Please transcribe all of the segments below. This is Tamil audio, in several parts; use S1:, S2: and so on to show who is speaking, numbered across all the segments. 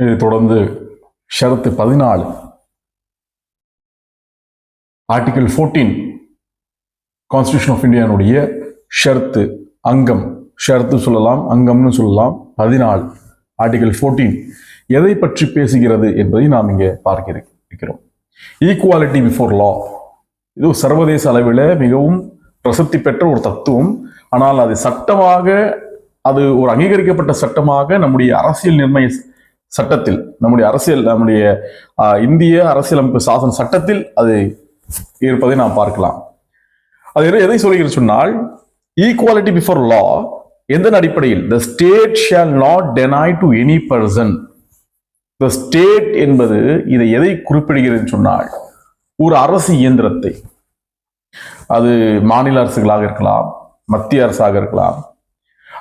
S1: இதை தொடர்ந்து ஷரத்து 14 ஆர்டிகல் 14 கான்ஸ்டிடியூஷன் ஆஃப் இந்தியானுடைய ஷரத்து அங்கம், ஷரத்து சொல்லலாம், அங்கம்னு சொல்லலாம். 14 ஆர்டிகல் 14 எதை பற்றி பேசுகிறது என்பதை நாம் இங்கே பார்க்க இருக்கிறோம். ஈக்குவாலிட்டி பிஃபோர் லா, இது சர்வதேச அளவில் மிகவும் பிரசித்தி பெற்ற ஒரு தத்துவம். ஆனால் அது சட்டமாக, அது ஒரு அங்கீகரிக்கப்பட்ட சட்டமாக நம்முடைய அரசியல் நிர்ணய சட்டத்தில், நம்முடைய இந்திய அரசியலமைப்பு சாசன சட்டத்தில் அது இருப்பதை நாம் பார்க்கலாம். அது எதை சொல்கிறது சொன்னால், ஈக்குவாலிட்டி பிஃபோர் லா எந்த அடிப்படையில், the state shall not deny to any person. the state என்பது இதை எதை குறிப்பிடுகிறது சொன்னால், ஒரு அரசு இயந்திரத்தை, அது மாநில அரசுகளாக இருக்கலாம், மத்திய அரசாக இருக்கலாம்,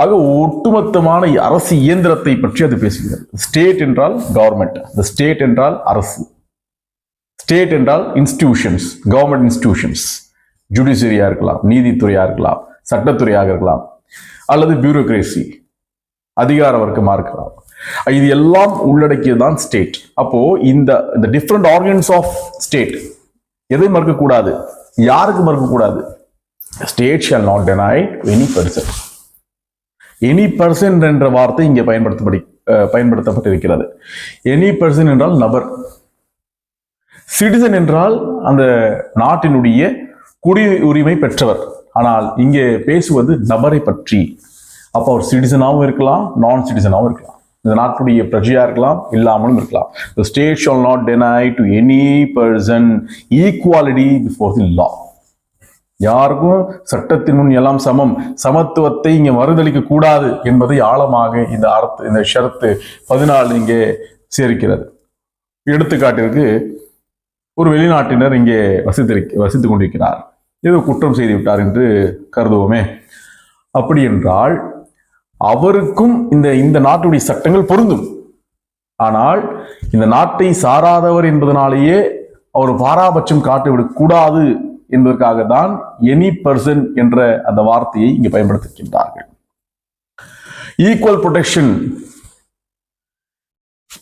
S1: ஆக ஒட்டுமொத்தமான அரசு இயந்திரத்தை பற்றி அது பேசுகிறது. ஸ்டேட் என்றால் கவர்மெண்ட், the ஸ்டேட் என்றால் அரசு, ஸ்டேட் என்றால் இன்ஸ்டிடியூஷன்ஸ், கவர்மெண்ட் இன்ஸ்டிடியூஷன்ஸ், ஜுடிஷியரியா இருக்கலாம், நீதித்துறையா இருக்கலாம், சட்டத்துறையாக இருக்கலாம், அல்லது பியூரோக்ரேசி, அதிகார வர்க்கமா இருக்கலாம். இது எல்லாம் உள்ளடக்கியதுதான் ஸ்டேட். அப்போ இந்த டிஃப்ரெண்ட் ஆர்கன்ஸ் ஆஃப் ஸ்டேட் எதை மறுக்கக்கூடாது, யாருக்கு மறுக்கக்கூடாது? State shall not deny any person. Any person என்ற வார்த்தை இங்கே பயன்படுத்தப்பட்டிருக்கிறது. எனி பர்சன் என்றால் நபர், சிட்டிசன் என்றால் அந்த நாட்டினுடைய குடியுரிமை பெற்றவர். ஆனால் இங்கே பேசுவது நபரை பற்றி. அப்போ அவர் சிட்டிசனாகவும் இருக்கலாம், நான் சிட்டிசனாகவும் இருக்கலாம், இந்த நாட்டுடைய பிரஜையா இருக்கலாம், இல்லாமலும் இருக்கலாம். The state shall not deny to any person equality before the law. யாருக்கும் சட்டத்தின் முன் எல்லாம் சமம், சமத்துவத்தை இங்கே மறுதளிக்க கூடாது என்பதை ஆழமாக இந்த ஷரத்து 14 இங்கே சேர்க்கிறது. எடுத்துக்காட்டிற்கு, ஒரு வெளிநாட்டினர் இங்கே வசித்துக் கொண்டிருக்கிறார், ஏதோ குற்றம் செய்து விட்டார் என்று கருதுவோமே. அப்படி என்றால் அவருக்கும் இந்த நாட்டுடைய சட்டங்கள் பொருந்தும். ஆனால் இந்த நாட்டை சாராதவர் என்பதனாலேயே அவர் பாராபட்சம் காட்டிவிடக் கூடாது என்பதற்காக தான் எனி பர்சன் என்ற அந்த வார்த்தையை இங்கு பயன்படுத்துகின்றார்கள். ஈக்குவல் ப்ரொடெக்ஷன்,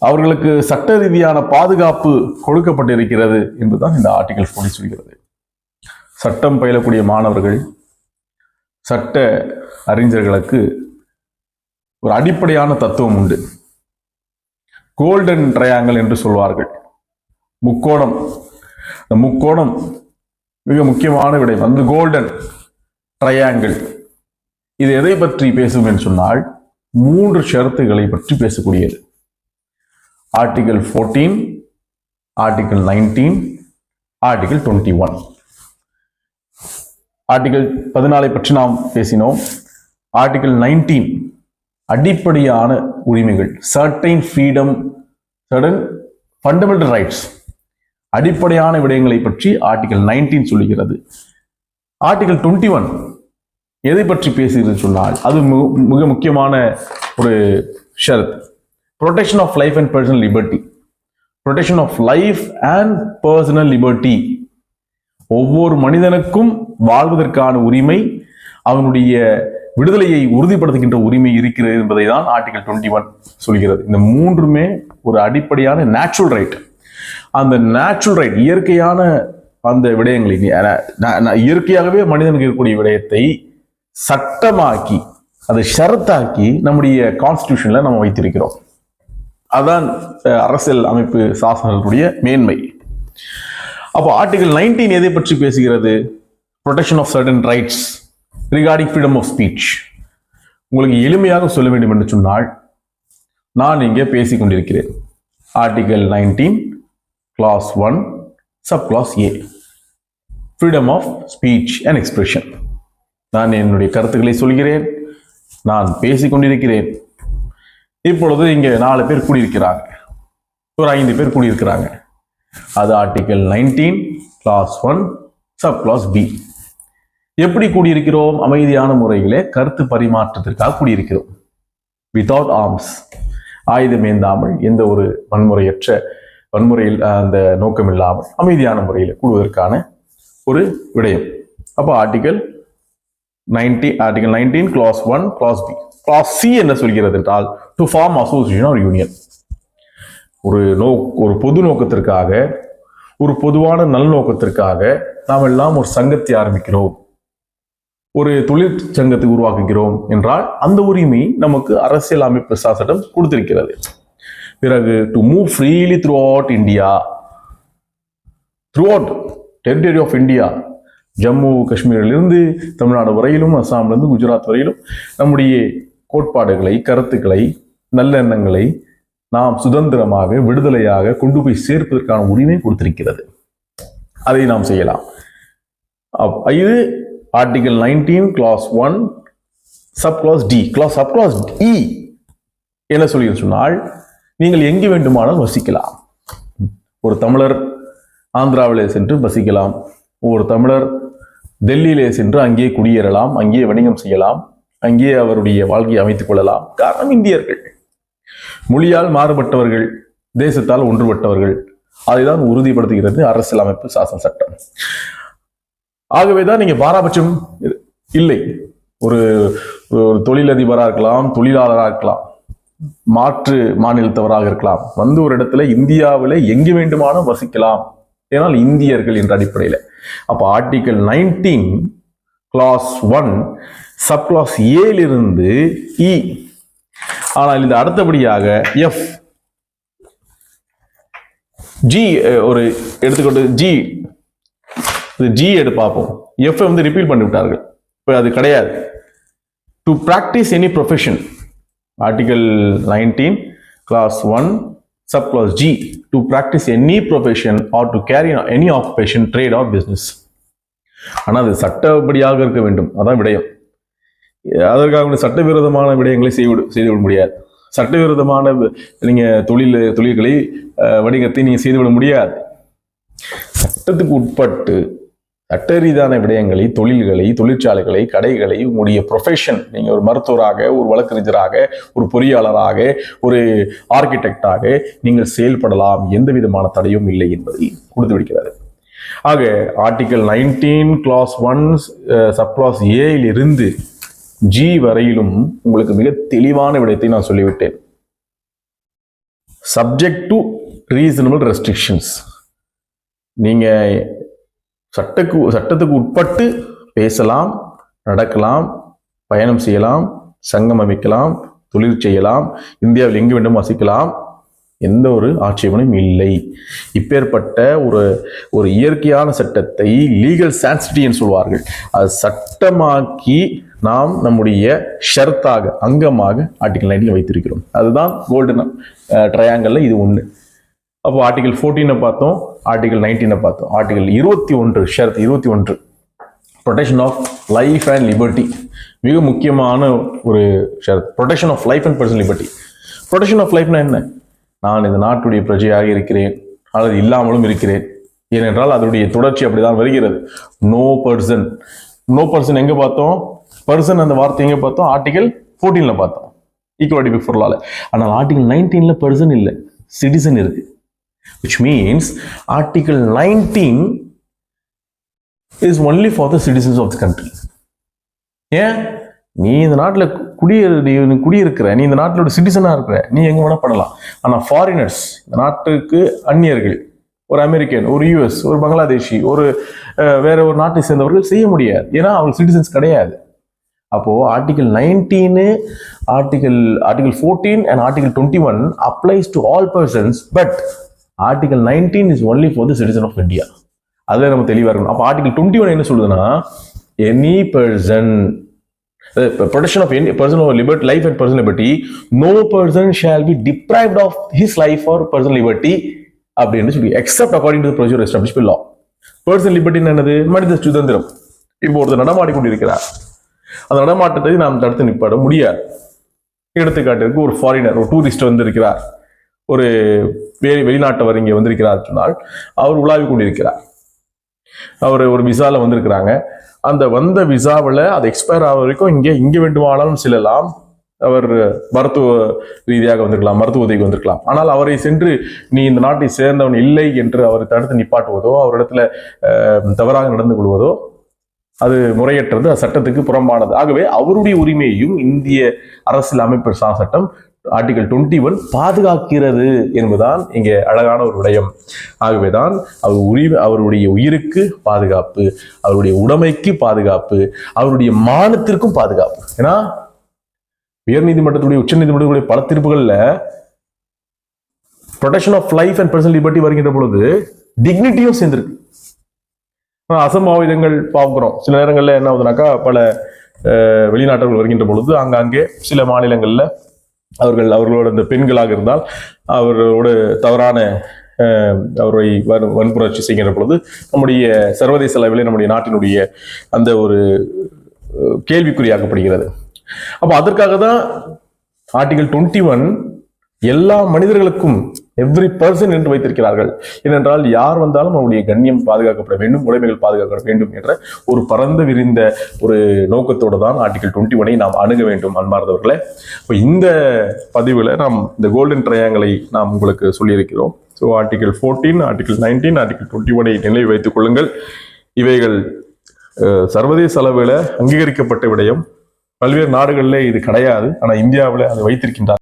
S1: அவர்களுக்கு சட்ட ரீதியான பாதுகாப்பு கொடுக்கப்பட்டிருக்கிறது என்பதுதான் இந்த ஆர்டிகல் 14 சொல்கிறது. சட்டம் பயிலக்கூடிய மாணவர்கள், சட்ட அறிஞர்களுக்கு ஒரு அடிப்படையான தத்துவம் உண்டு. கோல்டன் ட்ரையாங்கிள் என்று சொல்வார்கள், முக்கோணம். இந்த முக்கோணம் மிக முக்கியமான விடயம். அந்த கோல்டன் ட்ரையாங்கிள் இது எதை பற்றி பேசும் என்று சொன்னால், 3 ஷரத்துகளை பற்றி பேசக்கூடியது. Article 14, article 19, article 21. ஆர்டிகல் 14 பற்றி நாம் பேசினோம். ஆர்டிகல் 19 அடிப்படையான உரிமைகள், certain freedom, certain fundamental rights, அடிப்படையான விடயங்களை பற்றி ஆர்டிகல் 19 சொல்லுகிறது. ஆர்டிகல் 21 எதை பற்றி பேசுகிறது சொன்னால், அது மிக முக்கியமான ஒரு ஷரத். Protection of life and personal liberty. Protection of life and personal liberty, ஒவ்வொரு மனிதனுக்கும் வாழ்வதற்கான உரிமை, அவனுடைய விடுதலையை உறுதிப்படுத்துகின்ற உரிமை இருக்கிறது என்பதை தான் ஆர்டிகல் 21 சொல்கிறது. இந்த 3மே ஒரு அடிப்படையான நேச்சுரல் ரைட். அந்த நேச்சுரல் ரைட், இயற்கையான அந்த விடயங்களை, இயற்கையாகவே மனிதனுக்கு இருக்கக்கூடிய விடயத்தை சட்டமாக்கி, அதை ஷரத்தாக்கி நம்முடைய கான்ஸ்டிடியூஷன்ல நம்ம வைத்திருக்கிறோம். அதான் அரசியல் அமைப்பு சாசனங்களுடைய மேன்மை. அப்போ ஆர்டிகல் 19 எதை பற்றி பேசுகிறது? Protection of certain rights regarding freedom of speech. உங்களுக்கு எளிமையாக சொல்ல வேண்டும் என்று சொன்னால், நான் இங்கே பேசிக் கொண்டிருக்கிறேன். Article 19 clause 1 sub clause A, freedom of speech and expression. நான் என்னுடைய கருத்துக்களை சொல்கிறேன், நான் பேசிக் கொண்டிருக்கிறேன். இப்பொழுது இங்கே 4 பேர் கூடியிருக்கிறாங்க, ஒரு 5 பேர் கூடியிருக்கிறாங்க. அது article 19 clause 1 sub clause B. எப்படி கூடியிருக்கிறோம்? அமைதியான முறையிலே கருத்து பரிமாற்றத்திற்காக கூடியிருக்கிறோம். வித்தவுட் ஆர்ம்ஸ், ஆயுதம் ஏந்தாமல், எந்த ஒரு வன்முறையில் அந்த நோக்கம் இல்லாமல் அமைதியான முறையில் கூடுவதற்கான ஒரு விடயம். அப்போ article 19 clause 1 clause B. Clause C என்ன சொல்கிறது என்றால், to form association or union. ஒரு பொது நோக்கத்திற்காக, ஒரு பொதுவான நல்நோக்கத்திற்காக நாம் எல்லாம் ஒரு சங்கத்தை ஆரம்பிக்கிறோம், ஒரு தொழிற்சங்கத்தை உருவாக்குகிறோம் என்றால் அந்த உரிமை நமக்கு அரசியல் அமைப்பு சட்டம் கொடுத்திருக்கிறது. பிறகு to move freely throughout India, throughout territory of India, Jammu காஷ்மீரிலிருந்து தமிழ்நாடு வரையிலும், அஸ்ஸாமிலிருந்து குஜராத் வரையிலும் நம்முடைய கோட்பாடுகளை, கருத்துக்களை, நல்லெண்ணங்களை நாம் சுதந்திரமாக, விடுதலையாக கொண்டு போய் சேர்ப்பதற்கான உரிமை கொடுத்திருக்கிறது. அதை நாம் செய்யலாம். இது article 19 clause 1 sub clause D. Sub clause E என்ன சொல்லி சொன்னால், நீங்கள் எங்கு வேண்டுமானால் வசிக்கலாம். ஒரு தமிழர் ஆந்திராவிலே சென்று வசிக்கலாம், ஒரு தமிழர் டெல்லியிலே சென்று அங்கே குடியேறலாம், அங்கே வணிகம் செய்யலாம், அங்கே அவருடைய வாழ்க்கையை அமைத்துக் கொள்ளலாம். காரணம் இந்தியர்கள், மொழியால் மாறுபட்டவர்கள், தேசத்தால் ஒன்றுபட்டவர்கள். அதைதான் உறுதிப்படுத்துகிறது அரசியலமைப்பு சாசன சட்டம். ஆகவேதான் நீங்க பாராபட்சம் இல்லை. ஒரு தொழிலதிபராக இருக்கலாம், தொழிலாளராக இருக்கலாம், மாற்று மாநிலத்தவராக இருக்கலாம், வந்து ஒரு இடத்துல இந்தியாவில் எங்கு வேண்டுமானும் வசிக்கலாம், ஏனால் இந்தியர்கள் என்ற அடிப்படையில். அப்ப ஆர்டிகல் 19 கிளாஸ் 1 சப் கிளாஸ் ஏலிருந்து இ. ஆனால் இது அடுத்தபடியாக எஃப், ஜி ஒரு எடுத்துக்கொண்டு ஜி எடுத்து பார்ப்போம். எஃப் வந்து ரிப்பீல் பண்ணி விட்டார்கள், இப்போ அது கிடையாது. To practice any profession, article 19 clause 1 sub clause G, to practice any profession or to carry any occupation, trade or business. ஆனால் அது சட்டப்படியாக இருக்க வேண்டும், அதான் விடயம். அதற்காக சட்டவிரோதமான விடயங்களை செய்துவிட முடியாது. சட்டவிரோதமான நீங்க தொழில்களை, வணிகத்தை நீங்க செய்துவிட முடியாது. சட்டத்துக்கு உட்பட்டு சட்ட ரீதியான விடயங்களை, தொழில்களை, தொழிற்சாலைகளை, கடைகளை, உங்களுடைய ப்ரொஃபஷன், நீங்க ஒரு மருத்துவராக, ஒரு வழக்கறிஞராக, ஒரு பொறியாளராக, ஒரு ஆர்கிடெக்டாக நீங்கள் செயல்படலாம், எந்த விதமான தடையும் இல்லை என்பதை கொடுத்து விடுகிறார். ஆக ஆர்டிகல் 19 கிளாஸ் 1 சப் கிளாஸ் ஏயில் இருந்து ஜி வரையிலும் உங்களுக்கு மிக தெளிவான விடயத்தை நான் சொல்லிவிட்டேன். Subject to reasonable restrictions. நீங்க சட்டத்துக்கு உட்பட்டு பேசலாம், நடக்கலாம், பயணம் செய்யலாம், சங்கம் அமைக்கலாம், தொழில் செய்யலாம், இந்தியாவில் எங்கு வேண்டும் வசிக்கலாம், எந்த ஒரு ஆட்சேபனும் இல்லை. இப்பேற்பட்ட ஒரு இயற்கையான சட்டத்தை லீகல் சான்சிட்டின்னு சொல்வார்கள், அது சட்டமாக்கி நாம் நம்முடைய ஷர்த்தாக, அங்கமாக ஆர்டிகல் 19 வைத்திருக்கிறோம். அதுதான் கோல்டன் ட்ரையாங்கல்ல இது ஒன்று. அப்போ ஆர்டிகல் 14 பார்த்தோம், ஆர்டிகல் 19 பார்த்தோம். ஆர்டிகல் 21 ஷரத் 21 protection of life and liberty, மிக முக்கியமான ஒரு ஷரத். Protection of life and personal liberty. Protection of லைஃப்னா என்ன? நான் இந்த நாட்டுடைய பிரஜையாக இருக்கிறேன் அல்லது இல்லாமலும் இருக்கிறேன், ஏனென்றால் அதனுடைய தொடர்ச்சி அப்படிதான் வருகிறது. நோ பர்சன் எங்க பார்த்தோம்? பர்சன் அந்த வார்த்தை எங்க பார்த்தோம்? ஆர்டிகல் 14 பார்த்தோம், ஈக்குவாலிட்டி பிஃபோர் லால. ஆனால் ஆர்டிகல் 19 பர்சன் இல்லை, சிட்டிசன் இருக்கு. which means article 19 is only for the citizens of the country. ஏன்? நீ இந்த நாட்டில் குடியிருக்கிற, நீ இந்த நாட்டிலோட சிட்டிசனா இருக்கிற, நீ எங்க வேணா பண்ணலாம். ஆனா ஃபாரினர்ஸ், இந்த நாட்டுக்கு அந்நியர்கள், ஒரு அமெரிக்கன், ஒரு யூஎஸ், ஒரு பங்களாதேஷி, ஒரு வேற ஒரு நாட்டை சேர்ந்தவர்கள் செய்ய முடியாது, ஏன்னா அவங்க சிட்டிசன்ஸ் கிடையாது. அப்போ article 19, article 14 and article 21 applies to all persons, but article 19 is only for the citizen of India. அதுல நம்ம தெளிவா இருக்கணும். அப்ப ஆர்டிகல் 21 என்ன சொல்லுதுன்னா, any person, protection of any person of liberty, life and personal liberty, no person shall be deprived of his life or personal liberty அப்படின்னு சொல்லி, except according to the procedure established by law. Personal liberty என்னது? மனித சுதந்திரம். இப்போ ஒருத்தர் நடமாடி கொண்டிருக்கிறார், அந்த நடமாட்டத்தை நாம் தடுத்து நிப்பாட முடியாது. எடுத்துக்காட்டுக்கு ஒரு ஃபாரினர், ஒரு டூரிஸ்ட் வந்திருக்கிறார், ஒரு வெளிநாட்டவர் இங்கே வந்திருக்கிறார் சொன்னால், அவர் உலாவி கொண்டிருக்கிறார், அவர் ஒரு விசால வந்திருக்கிறாங்க. அந்த வந்த விசாவில் அது எக்ஸ்பயர் ஆகிற வரைக்கும் இங்கே வேண்டுமானாலும் செல்லலாம். அவர் மருத்துவ ரீதியாக வந்திருக்கலாம், மருத்துவ உதவிக்கு வந்திருக்கலாம். ஆனால் அவரை சென்று நீ இந்த நாட்டை சேர்ந்தவன் இல்லை என்று அவரை தடுத்து நிப்பாட்டுவதோ, அவரிடத்துல தவறாக நடந்து கொள்வதோ அது முறையற்றது, அது சட்டத்துக்கு புறம்பானது. ஆகவே அவருடைய உரிமையையும் இந்திய அரசியல் அமைப்பு சட்டம் ஆர்டிகல் 21 பாதுகாக்கிறது என்பதுதான் இங்கே அழகான ஒரு விடயம். ஆகவேதான் அவருடைய உயிருக்கு பாதுகாப்பு, அவருடைய உடைமைக்கு பாதுகாப்பு, அவருடைய மானத்திற்கும் பாதுகாப்பு. ஏன்னா உயர்நீதிமன்றத்துடைய உச்ச நீதிமன்றத்துடைய பல தீர்ப்புகள்ல protection of life and personal liberty வருகின்ற பொழுது டிக்னிட்டியும் சேர்ந்திருக்கு. அசம்பாவிதங்கள் பார்க்கிறோம். சில நேரங்கள்ல என்ன ஆகுதுனாக்கா, பல வெளிநாட்டவர்கள் வருகின்ற பொழுது அங்கங்கே சில மாநிலங்கள்ல அவர்களோட இந்த பெண்களாக இருந்தால் அவர்களோடு தவறான அவரை வன்புணர்ச்சி செய்கின்ற பொழுது நம்முடைய சர்வதேச அளவிலே நம்முடைய நாட்டினுடைய அந்த ஒரு கேள்விக்குறியாக்கப்படுகிறது. அப்போ அதற்காக தான் ஆர்டிகல் 21 எல்லா மனிதர்களுக்கும் எவ்ரி பர்சன் என்று வைத்திருக்கிறார்கள். ஏனென்றால் யார் வந்தாலும் அவருடைய கண்ணியம் பாதுகாக்கப்பட வேண்டும், உடைமைகள் பாதுகாக்கப்பட வேண்டும் என்ற ஒரு பரந்த விரிந்த ஒரு நோக்கத்தோடு தான் ஆர்டிகல் 21 நாம் அணுக வேண்டும். அன்பார்ந்தவர்களே, இப்போ இந்த பதிவில் நாம் இந்த கோல்டன் ட்ரையாங்கிளை நாம் உங்களுக்கு சொல்லியிருக்கிறோம். ஸோ ஆர்டிகல் 14, ஆர்டிகல் 19, ஆர்டிகல் 21 நினைவு வைத்துக் கொள்ளுங்கள். இவைகள் சர்வதேச அளவில் அங்கீகரிக்கப்பட்ட விடயம். பல்வேறு நாடுகளில் இது கிடையாது, ஆனால் இந்தியாவில் அதை வைத்திருக்கின்றார்.